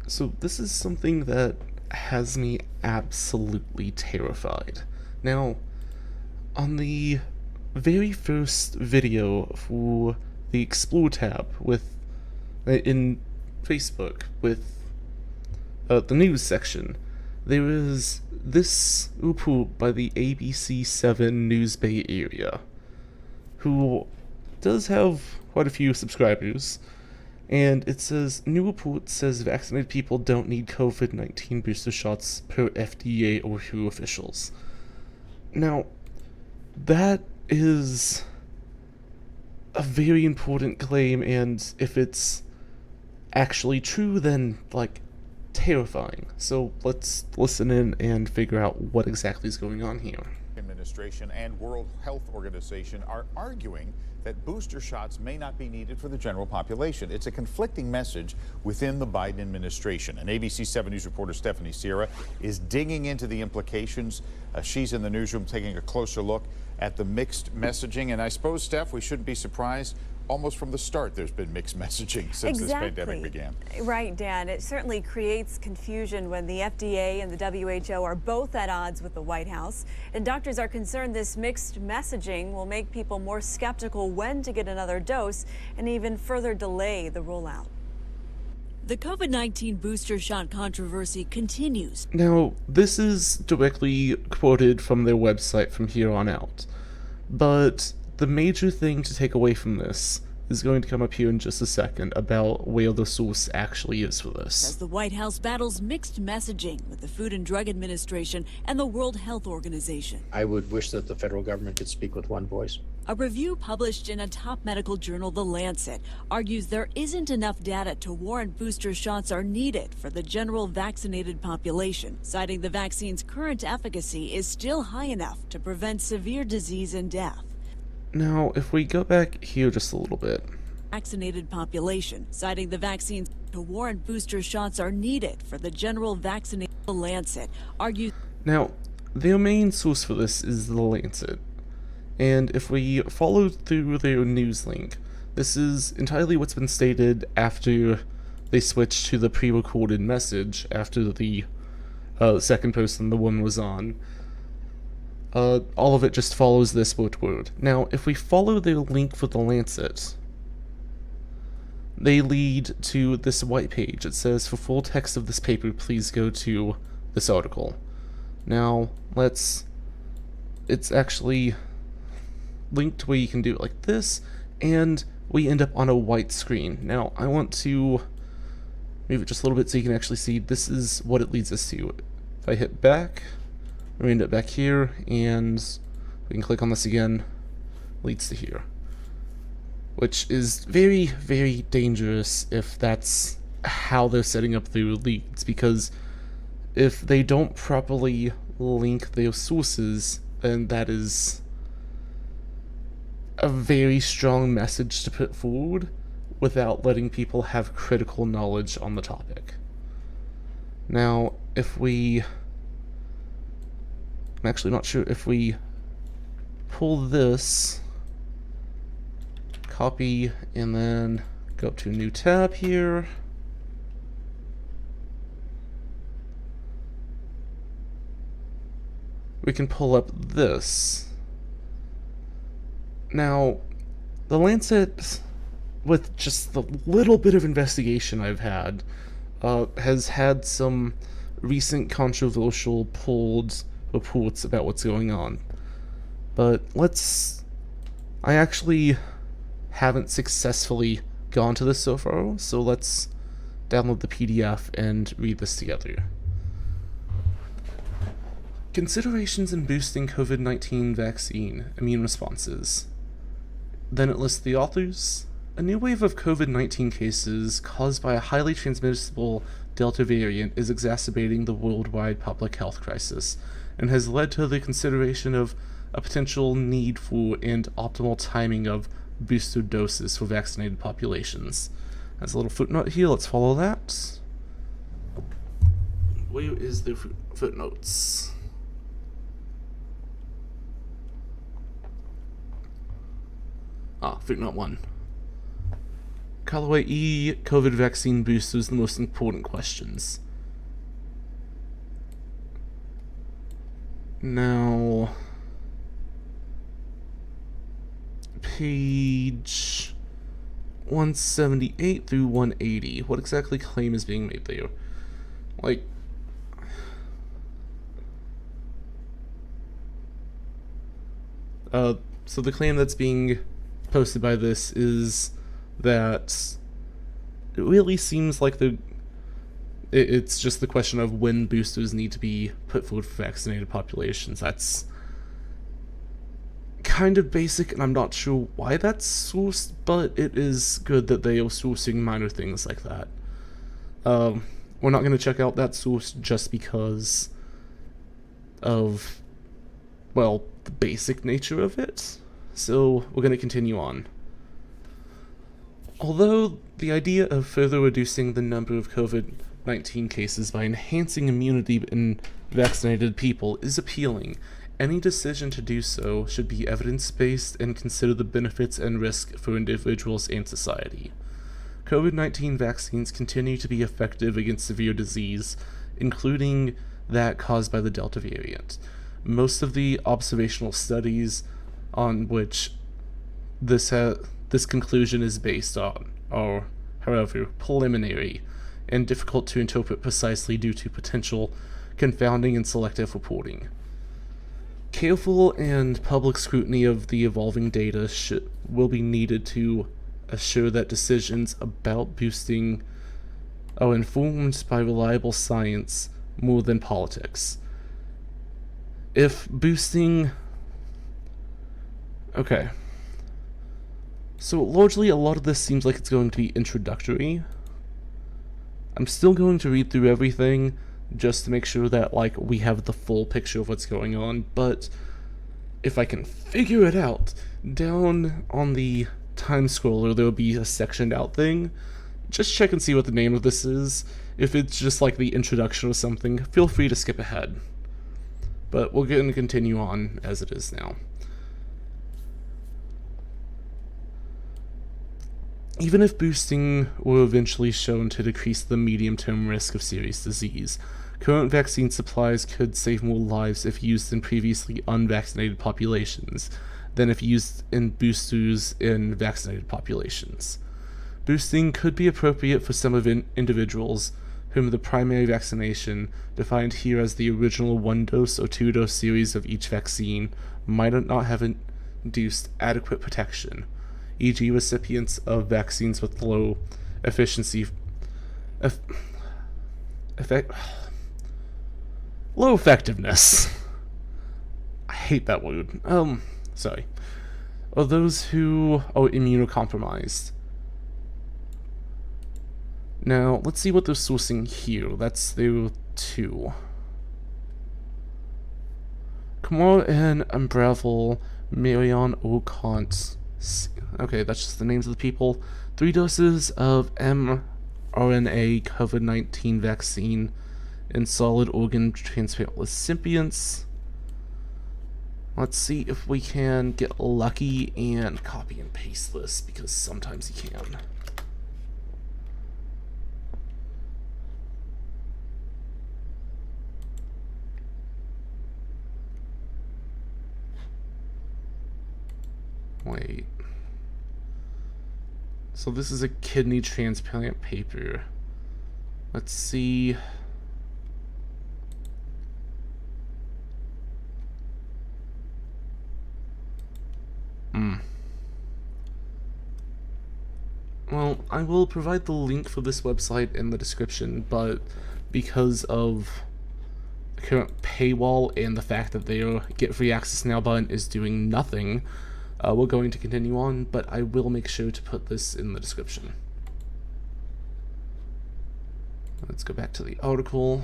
So this is something that has me absolutely terrified. Now, on the very first video for the Explore tab in Facebook with the news section, there is this report by the ABC7 News Bay Area, who does have quite a few subscribers, and it says, new report says vaccinated people don't need COVID-19 booster shots per FDA or WHO officials. Now, that is a very important claim, and if it's actually true, then, terrifying. So let's listen in and figure out what exactly is going on here. Administration and World Health Organization are arguing that booster shots may not be needed for the general population. It's a conflicting message within the Biden administration. And ABC7 News reporter Stephanie Sierra is digging into the implications. She's in the newsroom taking a closer look at the mixed messaging. And I suppose, Steph, we shouldn't be surprised. Almost from the start, there's been mixed messaging since this pandemic began. Right, Dan. It certainly creates confusion when the FDA and the WHO are both at odds with the White House. And doctors are concerned this mixed messaging will make people more skeptical when to get another dose and even further delay the rollout. The COVID-19 booster shot controversy continues. Now, this is directly quoted from their website from here on out, but the major thing to take away from this is going to come up here in just a second about where the source actually is for this. As the White House battles mixed messaging with the Food and Drug Administration and the World Health Organization. I would wish that the federal government could speak with one voice. A review published in a top medical journal, The Lancet, argues there isn't enough data to warrant booster shots are needed for the general vaccinated population, citing the vaccine's current efficacy is still high enough to prevent severe disease and death. Now, if we go back here just a little bit. Vaccinated population, citing the vaccines to warrant booster shots are needed for the general vaccinated. The Lancet argues. Now, their main source for this is The Lancet. And if we follow through their news link, this is entirely what's been stated after they switched to the pre-recorded message after the second person the woman was on. All of it just follows this word for word. Now, if we follow their link for The Lancet, they lead to this white page. It says, for full text of this paper, please go to this article. Now, it's actually linked where you can do it like this, and we end up on a white screen. Now, I want to move it just a little bit so you can actually see this is what it leads us to. If I hit back, we end up back here, and we can click on this again, leads to here. Which is very, very dangerous if that's how they're setting up their leads, because if they don't properly link their sources, then that is a very strong message to put forward without letting people have critical knowledge on the topic. Now, if we... I'm actually not sure if we pull this, copy, and then go up to a new tab here. We can pull up this. Now, The Lancet, with just the little bit of investigation I've had, has had some recent controversial pulled reports about what's going on. But I actually haven't successfully gone to this so far, so let's download the PDF and read this together. Considerations in boosting COVID-19 vaccine immune responses. Then it lists the authors. A new wave of COVID-19 cases caused by a highly transmissible Delta variant is exacerbating the worldwide public health crisis and has led to the consideration of a potential need for and optimal timing of booster doses for vaccinated populations. There's a little footnote here, let's follow that. Where is the footnotes? Footnote 1. Colorway E, COVID vaccine boosters, the most important questions. Now, page 178 through 180. What exactly claim is being made there? Like, so the claim that's being posted by this is that it really seems like it's just the question of when boosters need to be put forward for vaccinated populations. That's kind of basic, and I'm not sure why that's sourced, but it is good that they are sourcing minor things like that. We're not going to check out that source just because of, well, the basic nature of it, so we're going to continue on. Although the idea of further reducing the number of COVID-19 cases by enhancing immunity in vaccinated people is appealing, any decision to do so should be evidence-based and consider the benefits and risks for individuals and society. COVID-19 vaccines continue to be effective against severe disease, including that caused by the Delta variant. Most of the observational studies on which this conclusion is based on are, however, preliminary and difficult to interpret precisely due to potential confounding and selective reporting. Careful and public scrutiny of the evolving data will be needed to assure that decisions about boosting are informed by reliable science more than politics. If boosting... Okay. So largely a lot of this seems like it's going to be introductory. I'm still going to read through everything just to make sure that, like, we have the full picture of what's going on, but if I can figure it out, down on the time scroller there will be a sectioned out thing. Just check and see what the name of this is. If it's just like the introduction or something, feel free to skip ahead. But we're going to continue on as it is now. Even if boosting were eventually shown to decrease the medium-term risk of serious disease, current vaccine supplies could save more lives if used in previously unvaccinated populations than if used in boosters in vaccinated populations. Boosting could be appropriate for some of individuals whom the primary vaccination, defined here as the original 1-dose or 2-dose series of each vaccine, might not have induced adequate protection, e.g. recipients of vaccines with low low effectiveness. I hate that word. Sorry. Or those who are immunocompromised. Now, let's see what they're sourcing here. That's their 2. Kamar and Umbravel, Marion Ocont. Okay, that's just the names of the people. 3 doses of mRNA COVID-19 vaccine in solid organ transplant recipients. Let's see if we can get lucky and copy and paste this, because sometimes you can. Wait. So this is a kidney transplant paper. Let's see. Well, I will provide the link for this website in the description, but because of the current paywall and the fact that their Get Free Access Now button is doing nothing, we're going to continue on, but I will make sure to put this in the description. Let's go back to the article.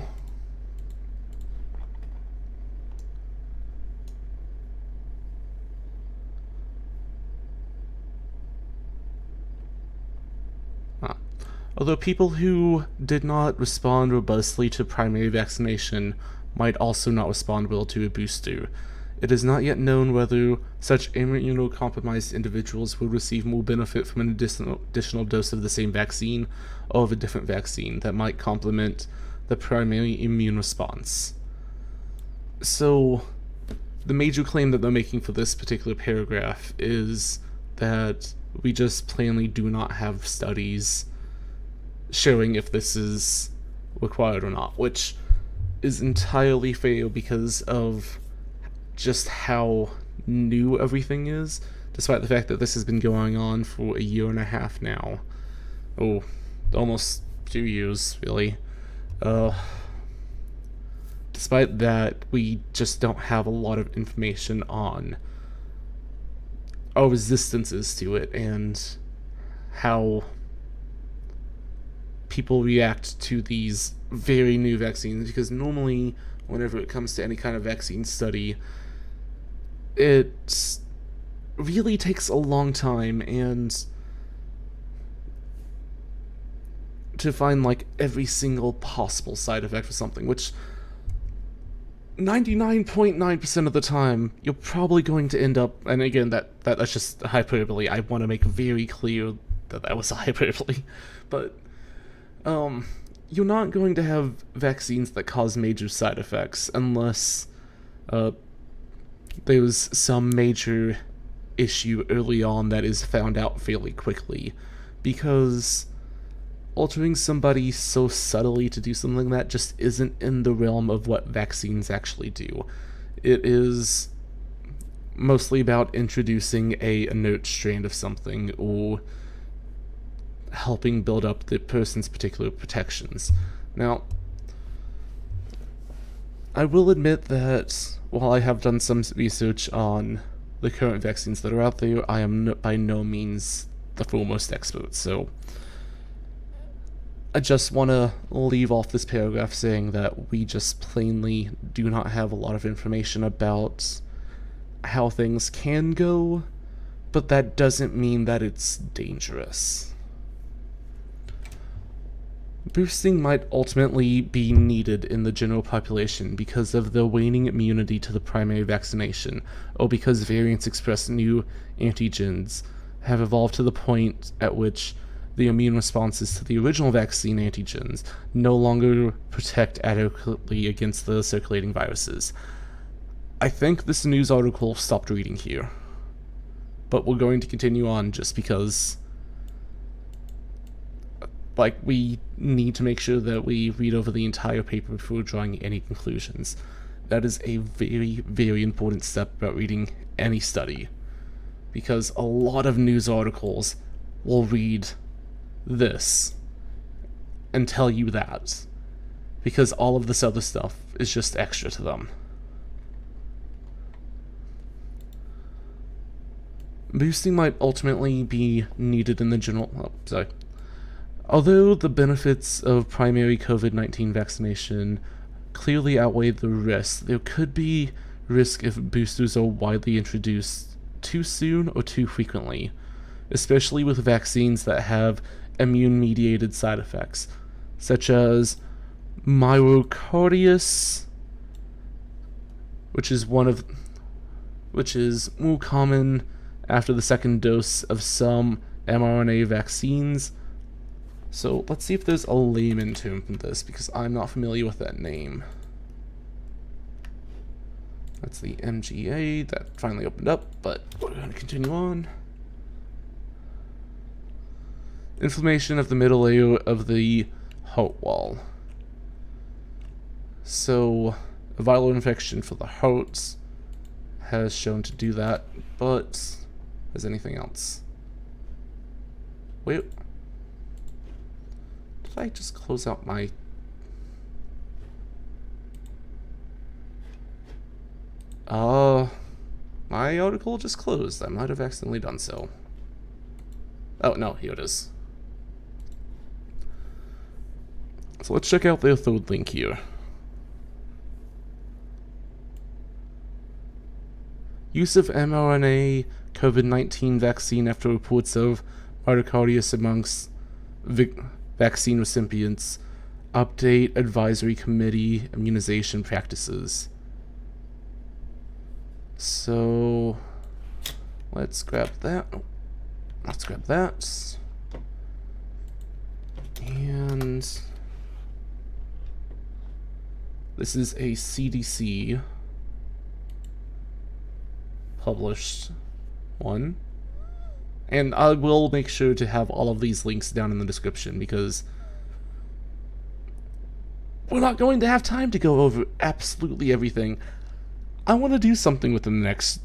Although people who did not respond robustly to primary vaccination might also not respond well to a booster, it is not yet known whether such immunocompromised individuals will receive more benefit from an additional dose of the same vaccine or of a different vaccine that might complement the primary immune response. So, the major claim that they're making for this particular paragraph is that we just plainly do not have studies showing if this is required or not, which is entirely fair because of just how new everything is, despite the fact that this has been going on for a year and a half now. Oh, almost 2 years, really. Despite that, we just don't have a lot of information on our resistances to it and how people react to these very new vaccines, because normally whenever it comes to any kind of vaccine study, it really takes a long time and to find like every single possible side effect for something, which 99.9% of the time you're probably going to end up, and again that's just hyperbole. I want to make very clear that that was a hyperbole, but you're not going to have vaccines that cause major side effects unless there's some major issue early on that is found out fairly quickly, because altering somebody so subtly to do something that just isn't in the realm of what vaccines actually do. It is mostly about introducing a inert strand of something or helping build up the person's particular protections. Now, I will admit that while I have done some research on the current vaccines that are out there, I am by no means the foremost expert, so I just want to leave off this paragraph saying that we just plainly do not have a lot of information about how things can go, but that doesn't mean that it's dangerous. Boosting might ultimately be needed in the general population because of the waning immunity to the primary vaccination, or because variants express new antigens have evolved to the point at which the immune responses to the original vaccine antigens no longer protect adequately against the circulating viruses. I think this news article stopped reading here, but we're going to continue on just because we need to make sure that we read over the entire paper before drawing any conclusions. That is a very, very important step about reading any study, because a lot of news articles will read this and tell you that, because all of this other stuff is just extra to them. Boosting might ultimately be needed in the general... Although the benefits of primary COVID-19 vaccination clearly outweigh the risks, there could be risk if boosters are widely introduced too soon or too frequently, especially with vaccines that have immune-mediated side effects, such as Myocarditis, which is more common after the second dose of some mRNA vaccines. So let's see if there's a layman term for this, because I'm not familiar with that name. That's the MGA that finally opened up, but we're going to continue on. Inflammation of the middle layer of the heart wall. So, a viral infection for the heart has shown to do that, but has anything else? Wait. Did I just close out my... my article just closed. I might have accidentally done so. Oh, no, here it is. So let's check out the third link here. Use of mRNA COVID-19 vaccine after reports of myocarditis amongst vaccine recipients. Update Advisory Committee immunization practices. So let's grab that. Let's grab that. And this is a CDC published one. And I will make sure to have all of these links down in the description because we're not going to have time to go over absolutely everything. I want to do something within the next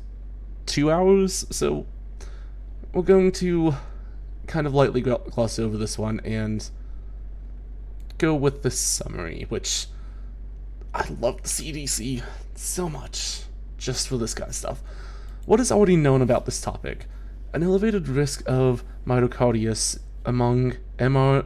2 hours, so we're going to kind of lightly gloss over this one and go with the summary, which I love the CDC so much just for this kind of stuff. What is already known about this topic? An elevated risk of myocarditis among mRNA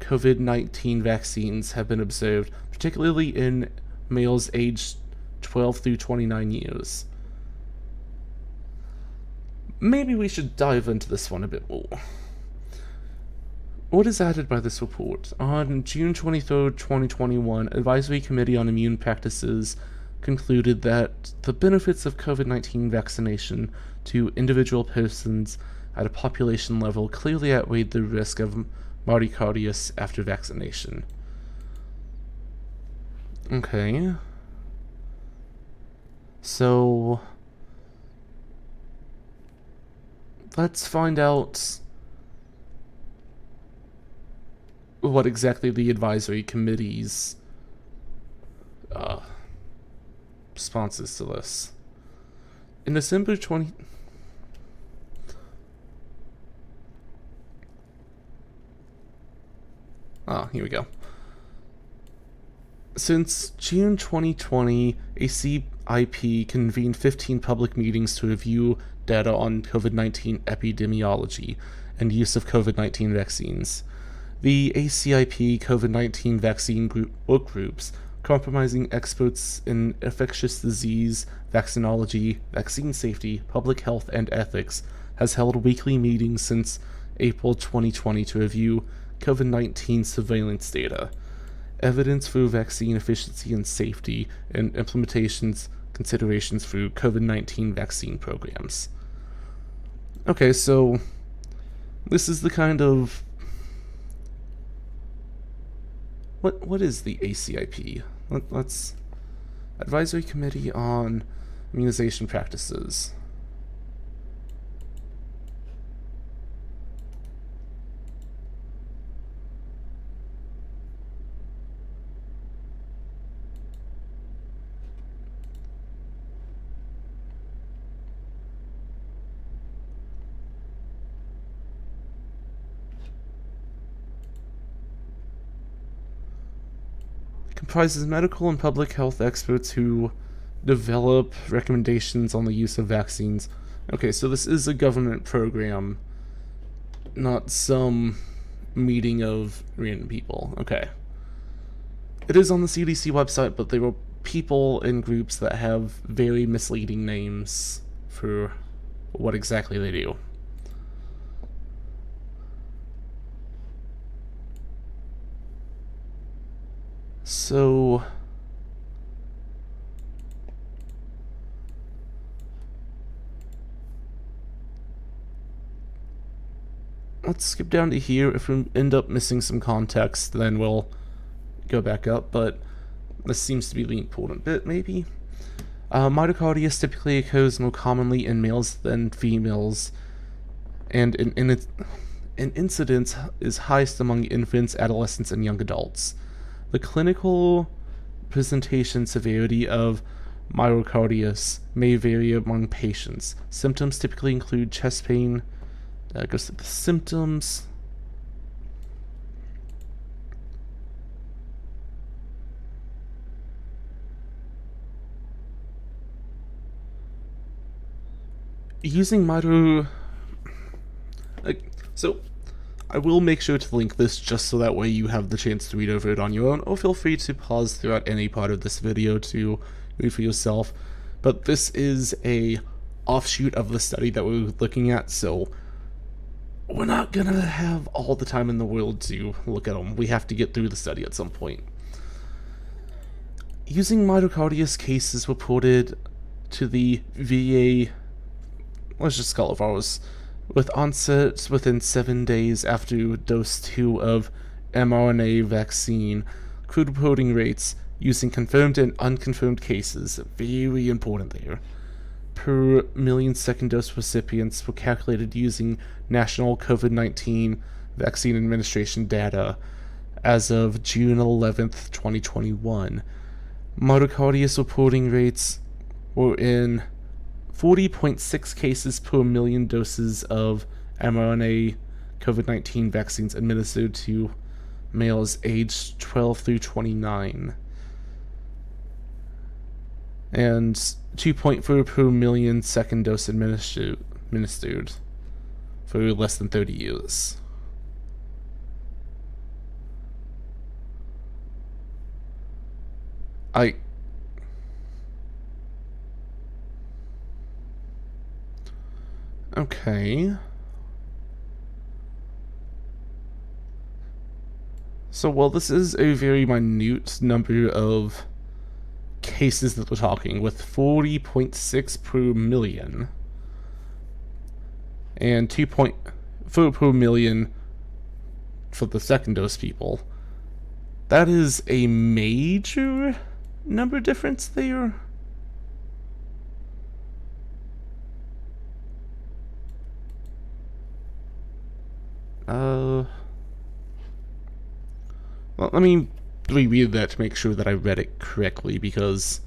COVID-19 vaccines have been observed, particularly in males aged 12 through 29 years. Maybe we should dive into this one a bit more. What is added by this report? On June 23, 2021, Advisory Committee on Immune Practices concluded that the benefits of COVID-19 vaccination to individual persons at a population level clearly outweighed the risk of myocarditis after vaccination. Okay. So let's find out what exactly the advisory committee's responses to this. In December 20... here we go. Since June 2020, ACIP convened 15 public meetings to review data on COVID-19 epidemiology and use of COVID-19 vaccines. The ACIP COVID-19 vaccine work groups, comprising experts in infectious disease, vaccinology, vaccine safety, public health, and ethics, has held weekly meetings since April 2020 to review COVID-19 surveillance data, evidence for vaccine efficiency and safety, and implementations considerations for COVID-19 vaccine programs. Okay, so this is the kind of... What is the ACIP? Let's... Advisory Committee on Immunization Practices. Comprises medical and public health experts who develop recommendations on the use of vaccines. Okay, so this is a government program, not some meeting of random people. Okay. It is on the CDC website, but there were people in groups that have very misleading names for what exactly they do. So let's skip down to here. If we end up missing some context, then we'll go back up, but this seems to be the important bit, maybe. Myocarditis typically occurs more commonly in males than females, and in incidence is highest among infants, adolescents, and young adults. The clinical presentation severity of myocarditis may vary among patients. Symptoms typically include chest pain. Goes to the symptoms. Using so I will make sure to link this just so that way you have the chance to read over it on your own, or feel free to pause throughout any part of this video to read for yourself. But this is a offshoot of the study that we're looking at, so we're not gonna have all the time in the world to look at them. We have to get through the study at some point. using myocarditis cases reported to the VA, let's just call it virus, with onset within 7 days after dose 2 of mRNA vaccine, crude reporting rates using confirmed and unconfirmed cases, very important there, per million second dose recipients were calculated using national COVID-19 vaccine administration data as of June 11th, 2021. Myocarditis reporting rates were in 40.6 cases per million doses of mRNA COVID-19 vaccines administered to males aged 12 through 29, and 2.4 per million second dose administered for less than 30 years. Okay. So, well, this is a very minute number of cases that we're talking, with 40.6 per million and 2.4 per million for the second dose people. That is a major number difference there. Well, let me reread that to make sure that I read it correctly, because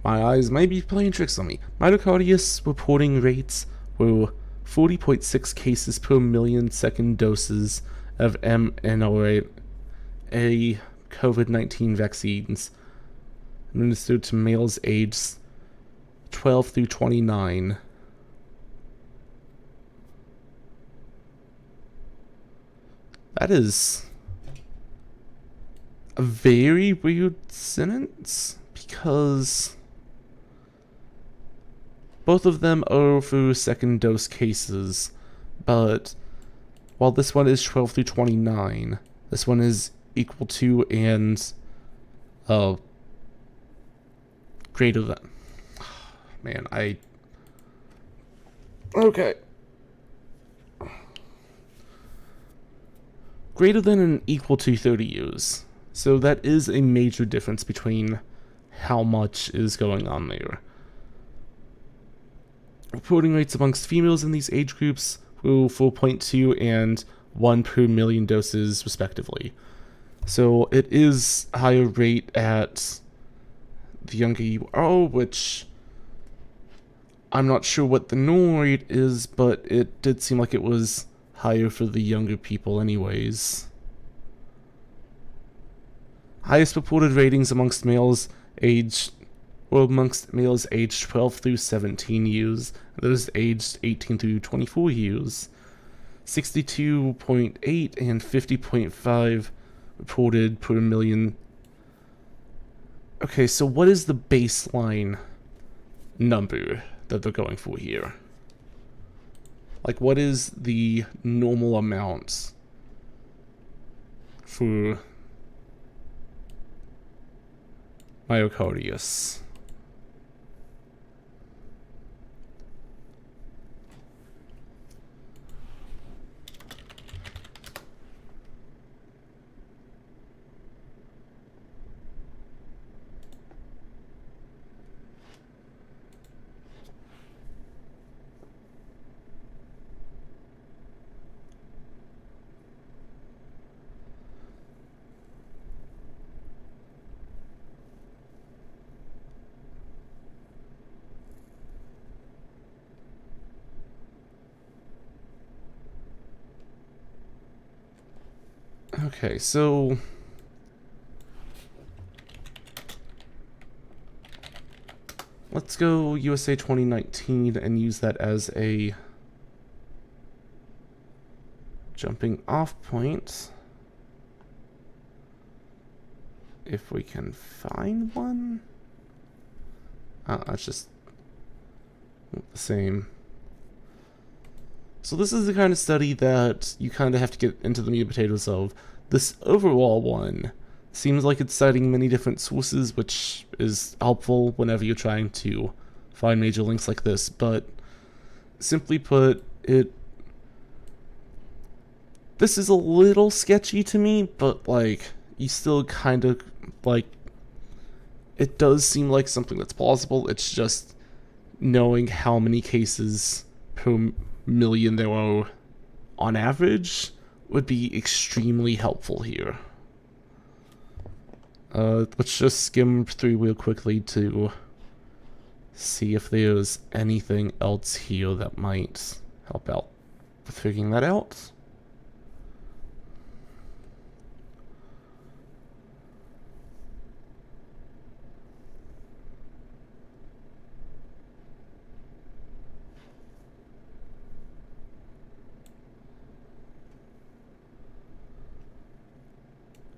my eyes may be playing tricks on me. Myocarditis reporting rates were 40.6 cases per million second doses of mRNA COVID-19 vaccines administered to males aged 12 through 29. That is a very weird sentence, because both of them are for second dose cases, but while this one is 12 through 29, this one is equal to and greater than. Man, okay. Greater than and equal to 30 years. So that is a major difference between how much is going on there. Reporting rates amongst females in these age groups were 4.2 and 1 per million doses, respectively. So it is a higher rate at the younger you are, which I'm not sure what the normal rate is, but it did seem like it was higher for the younger people anyways. Highest reported ratings amongst males aged 12 through 17 years, and those aged 18 through 24 years. 62.8 and 50.5 reported per million. Okay, so what is the baseline number that they're going for here? Like, what is the normal amount for myocarditis? Okay, so let's go USA 2019 and use that as a jumping off point. If we can find one. It's just the same. So this is the kind of study that you kind of have to get into the meat and potatoes of. This overall one Seems like it's citing many different sources, which is helpful whenever you're trying to find major links like this, but simply put, this is a little sketchy to me, but, like, you still kind of, like, it does seem like something that's plausible. It's just knowing how many cases per million there are on average would be extremely helpful here. Let's just skim through real quickly to see if there's anything else here that might help out with figuring that out.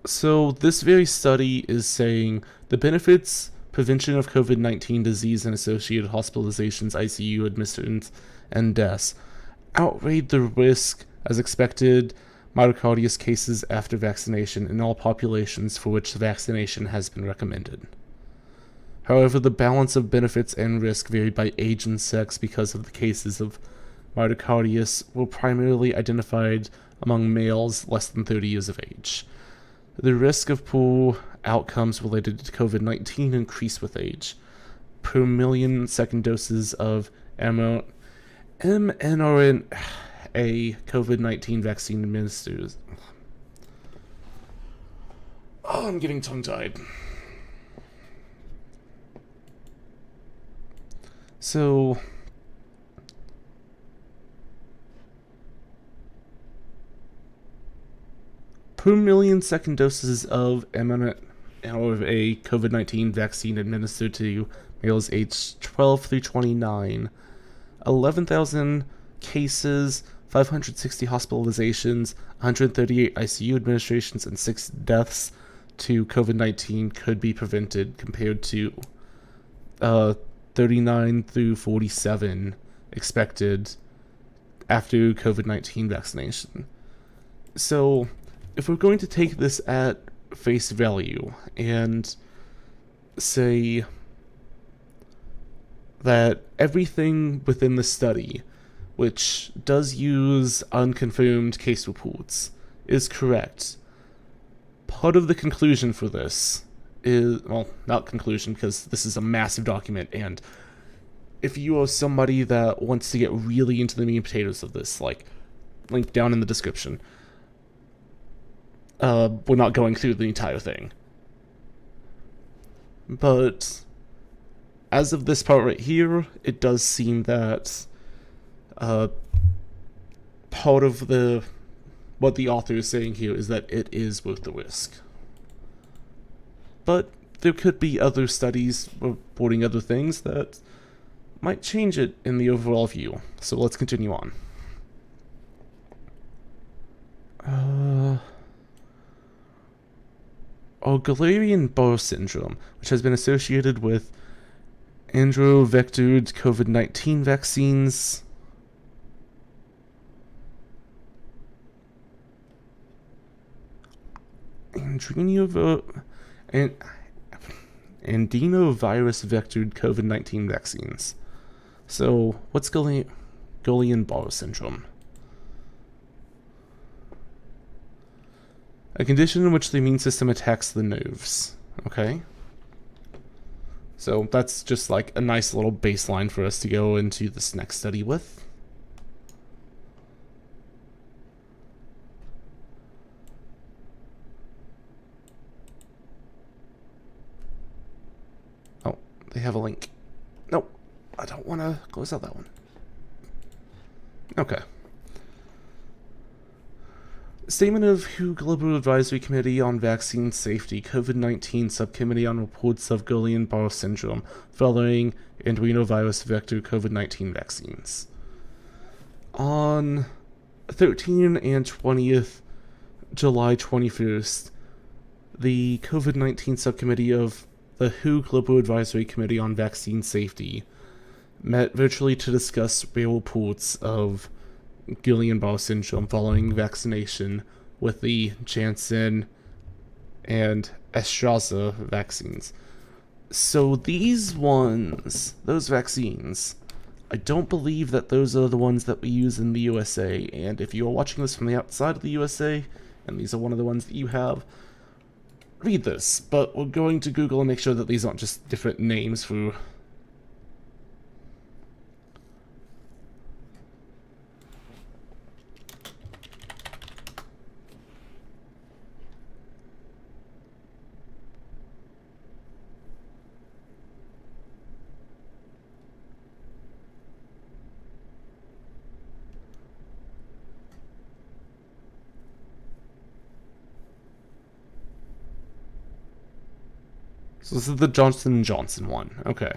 So this very study is saying the benefits, prevention of COVID-19 disease and associated hospitalizations, ICU admissions, and deaths outweighed the risk as expected myocarditis cases after vaccination in all populations for which the vaccination has been recommended. However, the balance of benefits and risk varied by age and sex because of the cases of myocarditis were primarily identified among males less than 30 years of age. The risk of poor outcomes related to COVID-19 increased with age. Per million second doses of mRNA COVID-19 vaccine administered. Oh, I'm getting tongue-tied. So, per million second doses of mRNA COVID-19 vaccine administered to males aged 12 through 29, 11,000 cases, 560 hospitalizations, 138 ICU administrations, and 6 deaths to COVID-19 could be prevented compared to 39 through 47 expected after COVID-19 vaccination. So, if we're going to take this at face value and say that everything within the study, which does use unconfirmed case reports, is correct, part of the conclusion for this is, well, not conclusion because this is a massive document, and if you are somebody that wants to get really into the meat and potatoes of this, like, link down in the description. We're not going through the entire thing. But as of this part right here, it does seem that part of what the author is saying here is that it is worth the risk. But there could be other studies reporting other things that might change it in the overall view. So let's continue on. Guillain-Barre syndrome, which has been associated with androvectored COVID-19 vaccines. Adenovirus vectored COVID-19 vaccines. So, what's Guillain-Barre syndrome? A condition in which the immune system attacks the nerves. Okay? So that's just like a nice little baseline for us to go into this next study with. Oh, they have a link. Nope, I don't want to close out that one. Okay. Statement of WHO Global Advisory Committee on Vaccine Safety, COVID-19 Subcommittee on Reports of Guillain-Barre Syndrome following adenovirus vector COVID-19 vaccines. On 13 and 20th July 21st, the COVID-19 Subcommittee of the WHO Global Advisory Committee on Vaccine Safety met virtually to discuss real reports of Guillain-Barre syndrome following vaccination with the Janssen and AstraZeneca vaccines. So these ones, those vaccines, I don't believe that those are the ones that we use in the USA, and if you are watching this from the outside of the USA, and these are one of the ones that you have, read this, but we're going to Google and make sure that these aren't just different names for... So this is the Johnson & Johnson one. Okay.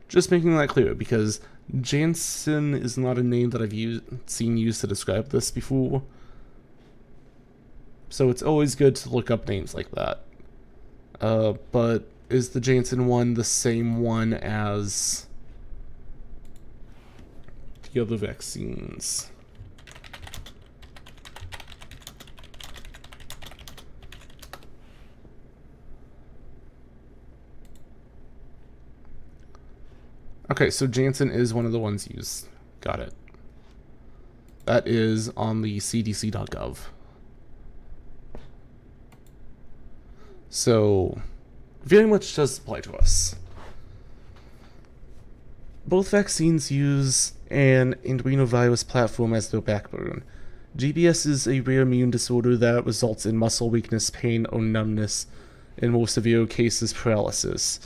Just making that clear, because Janssen is not a name that I've seen used to describe this before. So it's always good to look up names like that. But is the Janssen one the same one as the other vaccines? Okay, so Janssen is one of the ones used. Got it. That is on the cdc.gov. So, very much does apply to us. Both vaccines use an adenovirus platform as their backbone. GBS is a rare immune disorder that results in muscle weakness, pain, or numbness, in more severe cases, paralysis.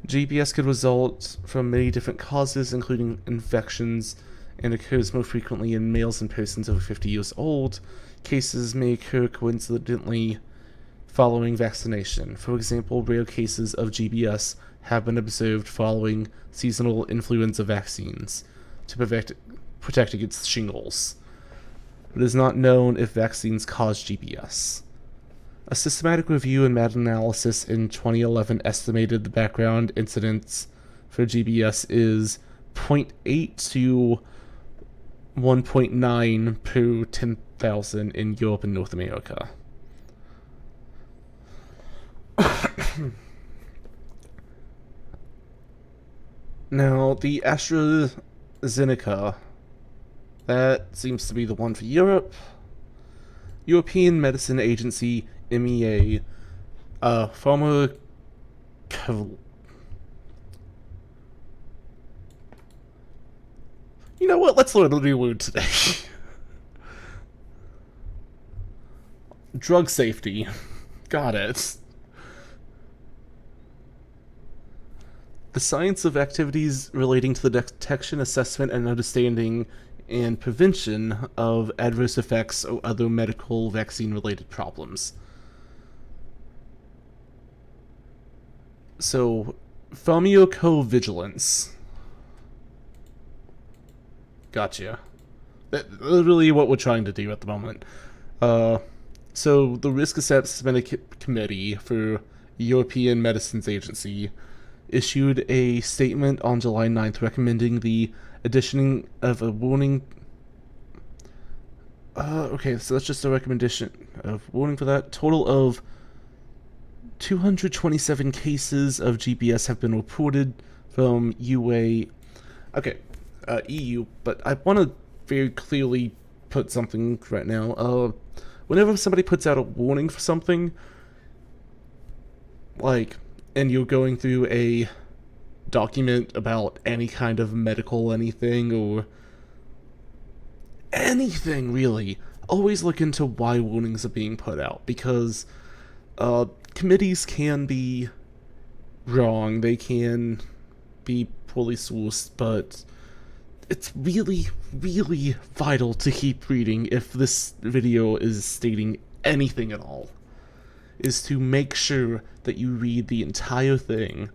GBS could result from many different causes, including infections, and occurs more frequently in males and persons over 50 years old. Cases may occur coincidentally following vaccination. For example, rare cases of GBS have been observed following seasonal influenza vaccines to protect against shingles. It is not known if vaccines cause GBS. A systematic review and meta-analysis in 2011 estimated the background incidence for GBS is 0.8 to 1.9 per 10,000 in Europe and North America. Now, the AstraZeneca, that seems to be the one for Europe. European Medicine Agency, MEA, You know what? Let's learn a new word today. Drug safety. Got it. The science of activities relating to the detection, assessment, and understanding and prevention of adverse effects or other medical vaccine-related problems. So, pharmacovigilance. Gotcha. That's really what we're trying to do at the moment. So, the Risk Assessment Committee for European Medicines Agency issued a statement on July 9th recommending the addition of a warning. Okay, so that's just a recommendation of warning for that. Total of 227 cases of GBS have been reported from EU, but I want to very clearly put something right now. Whenever somebody puts out a warning for something, like, and you're going through a document about any kind of medical anything, or anything really, always look into why warnings are being put out, because committees can be wrong, they can be poorly sourced, but it's really, really vital to keep reading if this video is stating anything at all, is to make sure that you read the entire thing,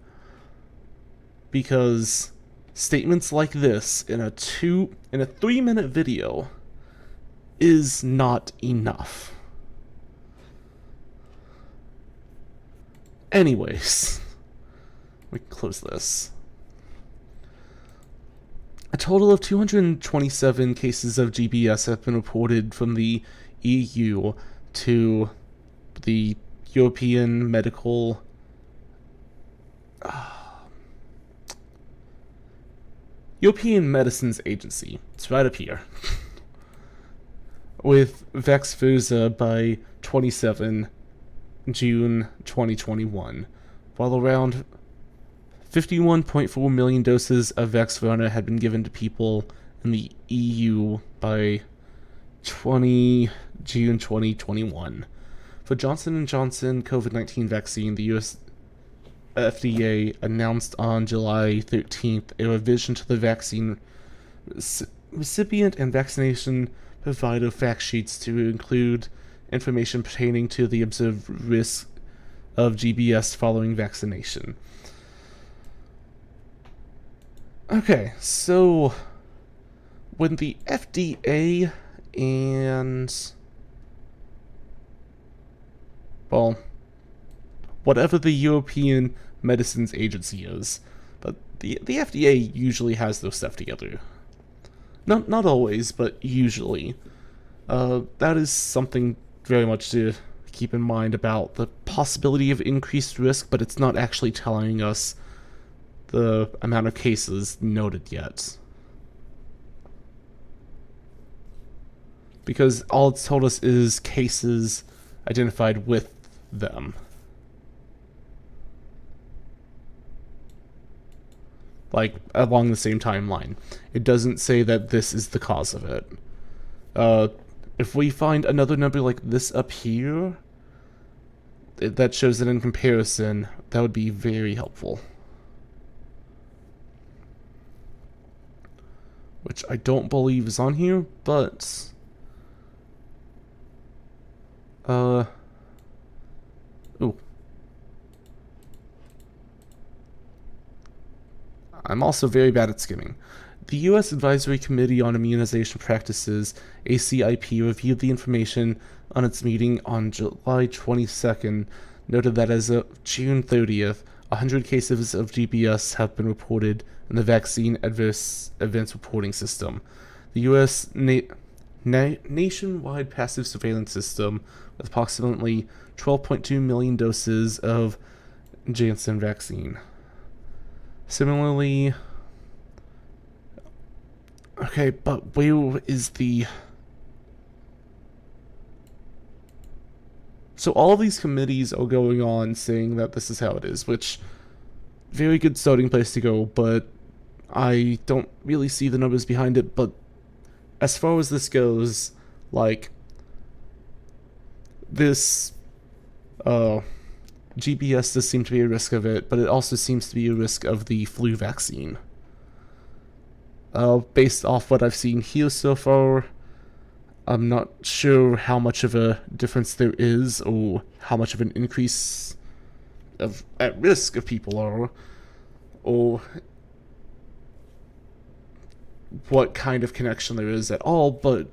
because statements like this in a 3-minute video is not enough. Anyways, we can close this. A total of 227 cases of GBS have been reported from the EU to the European Medical European Medicines Agency. It's right up here. With Vaxfusa by 27 June 2021, while around 51.4 million doses of Vaxverna had been given to people in the EU by 20 June 2021. For Johnson & Johnson COVID-19 vaccine, the US FDA announced on July 13th a revision to the vaccine recipient and vaccination provider fact sheets to include information pertaining to the observed risk of GBS following vaccination. Okay, so when the FDA and, well, whatever the European Medicines Agency is, but the FDA usually has their stuff together. Not always, but usually. That is something very much to keep in mind about the possibility of increased risk, but it's not actually telling us the amount of cases noted yet. Because all it's told us is cases identified with them. Like, along the same timeline. It doesn't say that this is the cause of it. If we find another number like this up here, that shows it in comparison, that would be very helpful. Which I don't believe is on here, but ooh. I'm also very bad at skimming. The U.S. Advisory Committee on Immunization Practices, ACIP, reviewed the information on its meeting on July 22nd, noted that as of June 30th, 100 cases of GBS have been reported in the Vaccine Adverse Events Reporting System. The U.S. nationwide passive surveillance system with approximately 12.2 million doses of Janssen vaccine. Similarly, okay, but where is the... So all of these committees are going on saying that this is how it is, which, very good starting place to go, but I don't really see the numbers behind it. But as far as this goes, like, this, GBS does seem to be a risk of it, but it also seems to be a risk of the flu vaccine. Based off what I've seen here so far, I'm not sure how much of a difference there is, or how much of an increase of at risk of people are, or what kind of connection there is at all, but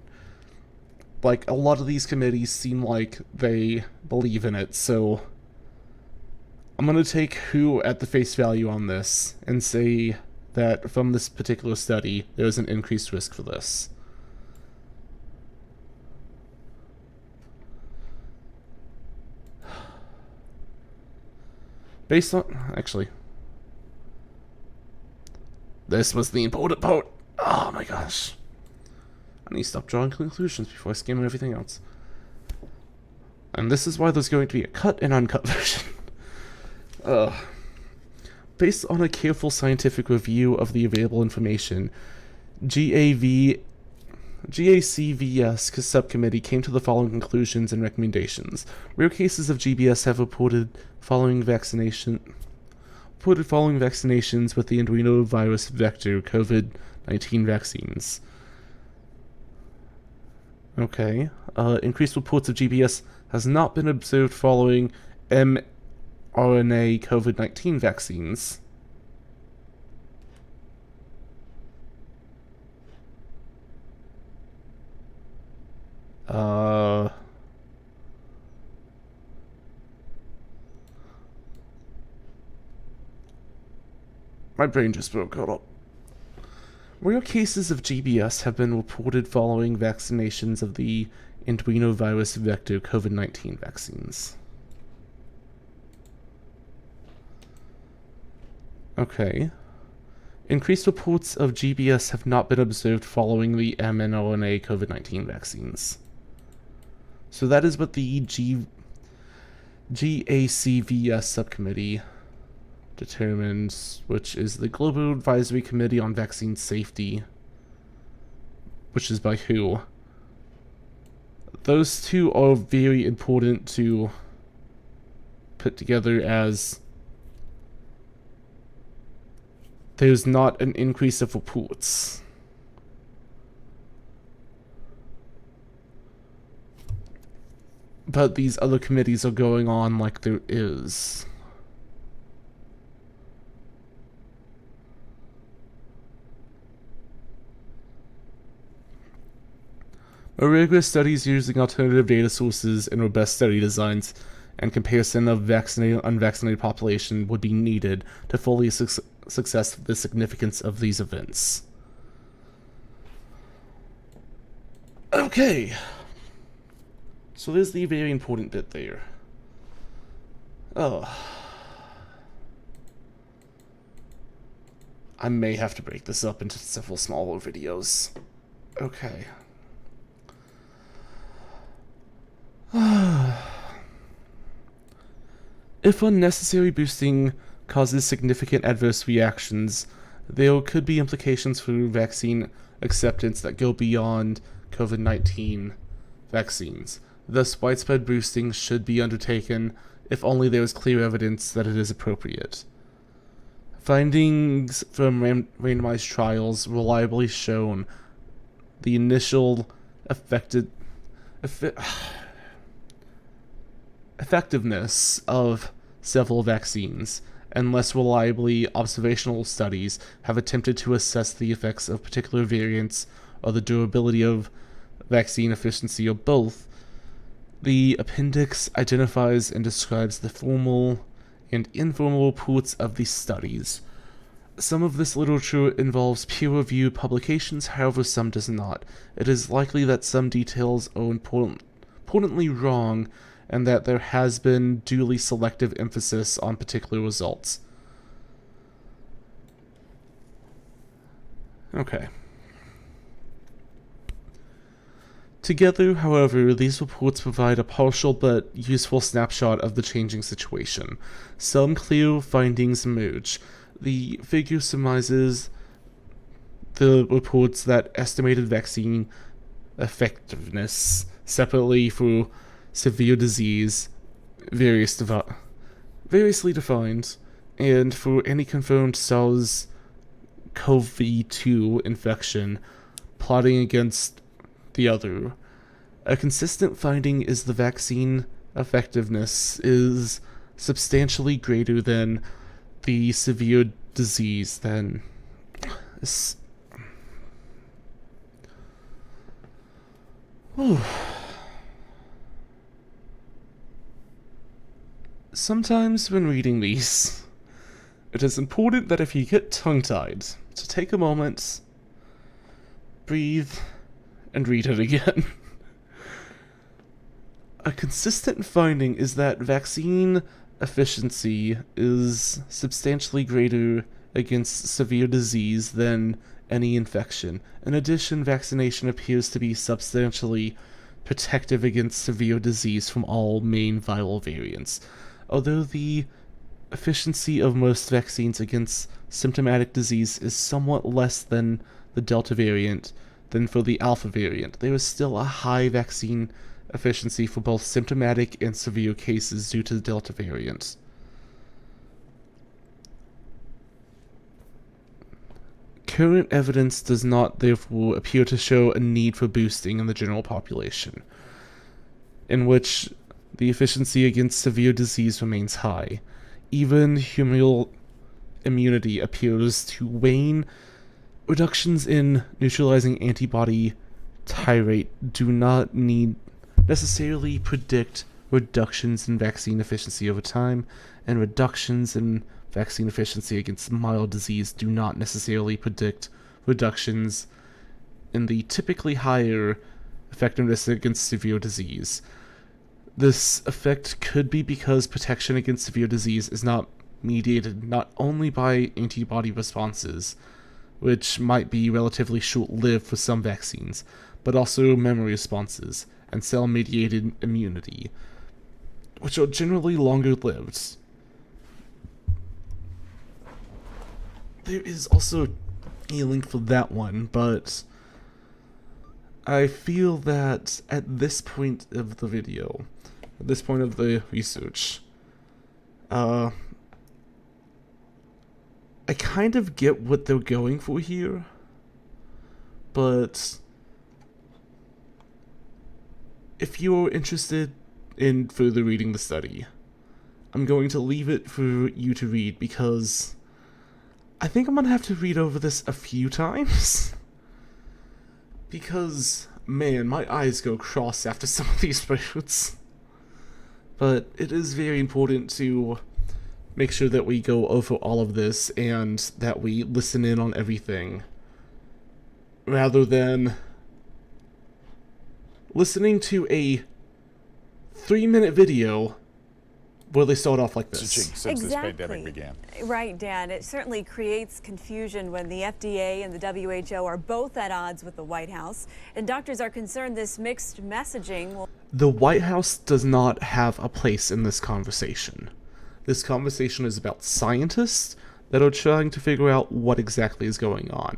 like, a lot of these committees seem like they believe in it, so I'm going to take who at the face value on this and say that from this particular study, there's an increased risk for this. Based on... Actually, this was the important part. Oh my gosh. I need to stop drawing conclusions before I skim everything else. And this is why there's going to be a cut and uncut version. Based on a careful scientific review of the available information, GACVS subcommittee came to the following conclusions and recommendations. Rare cases of GBS have reported following vaccinations with the adenovirus vector COVID-19 vaccines. Okay. Increased reports of GBS has not been observed following mRNA COVID-19 vaccines. My brain just broke. Hold up. Rare cases of GBS have been reported following vaccinations of the adenovirus vector COVID-19 vaccines. Okay. Increased reports of GBS have not been observed following the mRNA COVID-19 vaccines. So that is what the GACVS subcommittee determines, which is the Global Advisory Committee on Vaccine Safety, which is by WHO. Those two are very important to put together, as there's not an increase of reports. But these other committees are going on like there is. A rigorous studies using alternative data sources and robust study designs and comparison of vaccinated and unvaccinated population would be needed to fully assess the significance of these events. Okay. So there's the very important bit there. Oh. I may have to break this up into several smaller videos. Okay. If unnecessary boosting causes significant adverse reactions, there could be implications for vaccine acceptance that go beyond COVID-19 vaccines. Thus, widespread boosting should be undertaken if only there is clear evidence that it is appropriate. Findings from randomized trials reliably shown the initial effectiveness of several vaccines, and less reliably observational studies have attempted to assess the effects of particular variants or the durability of vaccine efficiency, or both. The appendix identifies and describes the formal and informal reports of these studies. Some of this literature involves peer-reviewed publications, however some does not. It is likely that some details are importantly wrong, and that there has been duly selective emphasis on particular results. Okay. Together, however, these reports provide a partial but useful snapshot of the changing situation. Some clear findings emerge. The figure surmises the reports that estimated vaccine effectiveness separately for severe disease, variously defined, and for any confirmed SARS-CoV-2 infection, plotting against the other. A consistent finding is the vaccine effectiveness is substantially greater than the severe disease than Sometimes when reading these, it is important that if you get tongue-tied, to take a moment, breathe, and read it again. A consistent finding is that vaccine efficiency is substantially greater against severe disease than any infection. In addition, vaccination appears to be substantially protective against severe disease from all main viral variants. Although the efficiency of most vaccines against symptomatic disease is somewhat less than the Delta variant than for the Alpha variant, there is still a high vaccine efficiency for both symptomatic and severe cases due to the Delta variant. Current evidence does not, therefore, appear to show a need for boosting in the general population, in which the efficiency against severe disease remains high. Even humoral immunity appears to wane. Reductions in neutralizing antibody titerate do not necessarily predict reductions in vaccine efficiency over time, and reductions in vaccine efficiency against mild disease do not necessarily predict reductions in the typically higher effectiveness against severe disease. This effect could be because protection against severe disease is not mediated not only by antibody responses, which might be relatively short-lived for some vaccines, but also memory responses and cell-mediated immunity, which are generally longer-lived. There is also a link for that one, but I feel that at this point of the video, at this point of the research, I kind of get what they're going for here, but if you're interested in further reading the study, I'm going to leave it for you to read because I think I'm going to have to read over this a few times. Because, man, my eyes go cross after some of these words. But it is very important to make sure that we go over all of this and that we listen in on everything, rather than listening to a 3-minute video where they start off like this. Since this pandemic began. Right, Dan. It certainly creates confusion when the FDA and the WHO are both at odds with the White House, and doctors are concerned this mixed messaging will... The White House does not have a place in this conversation. This conversation is about scientists that are trying to figure out what exactly is going on.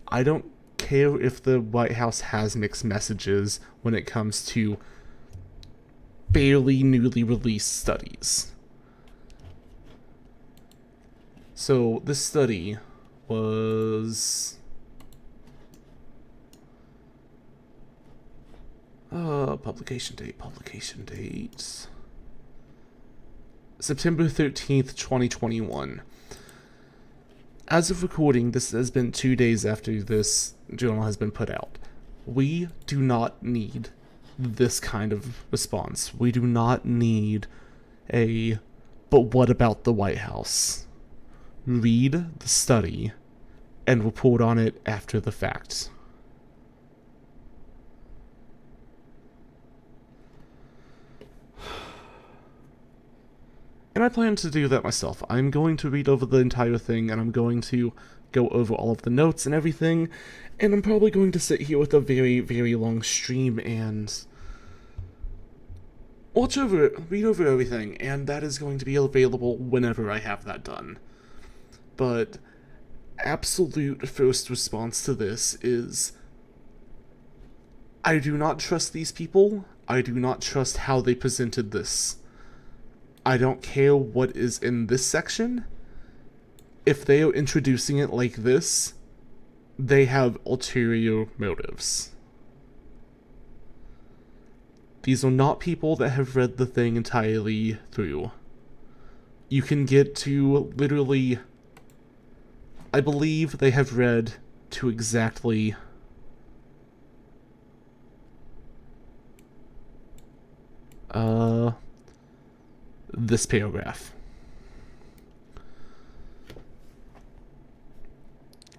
I don't care if the White House has mixed messages when it comes to barely newly released studies. So this study was publication date September 13th, 2021. As of recording, this has been 2 days after this journal has been put out. We do not need this kind of response. We do not need a, but what about the White House? Read the study and report on it after the fact. And I plan to do that myself. I'm going to read over the entire thing, and I'm going to go over all of the notes and everything, and I'm probably going to sit here with a very, very long stream and watch over it, read over everything, and that is going to be available whenever I have that done. But absolute first response to this is, I do not trust these people. I do not trust how they presented this. I don't care what is in this section. If they are introducing it like this, they have ulterior motives. These are not people that have read the thing entirely through. You can get to literally, I believe they have read to exactly this paragraph.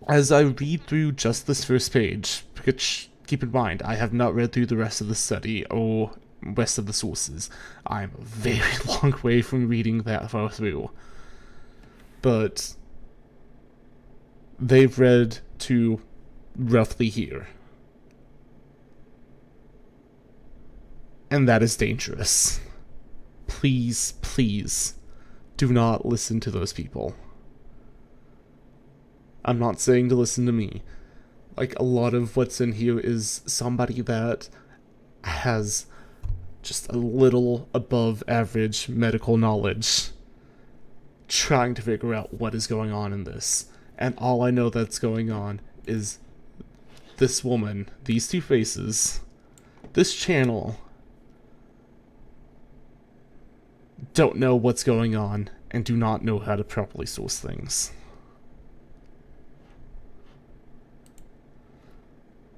As I read through just this first page, which, keep in mind, I have not read through the rest of the study or rest of the sources. I'm a very long way from reading that far through. But they've read to roughly here. And that is dangerous. Please, please, do not listen to those people. I'm not saying to listen to me. Like, a lot of what's in here is somebody that has just a little above average medical knowledge trying to figure out what is going on in this. And all I know that's going on is this woman, these two faces, this channel, don't know what's going on and do not know how to properly source things.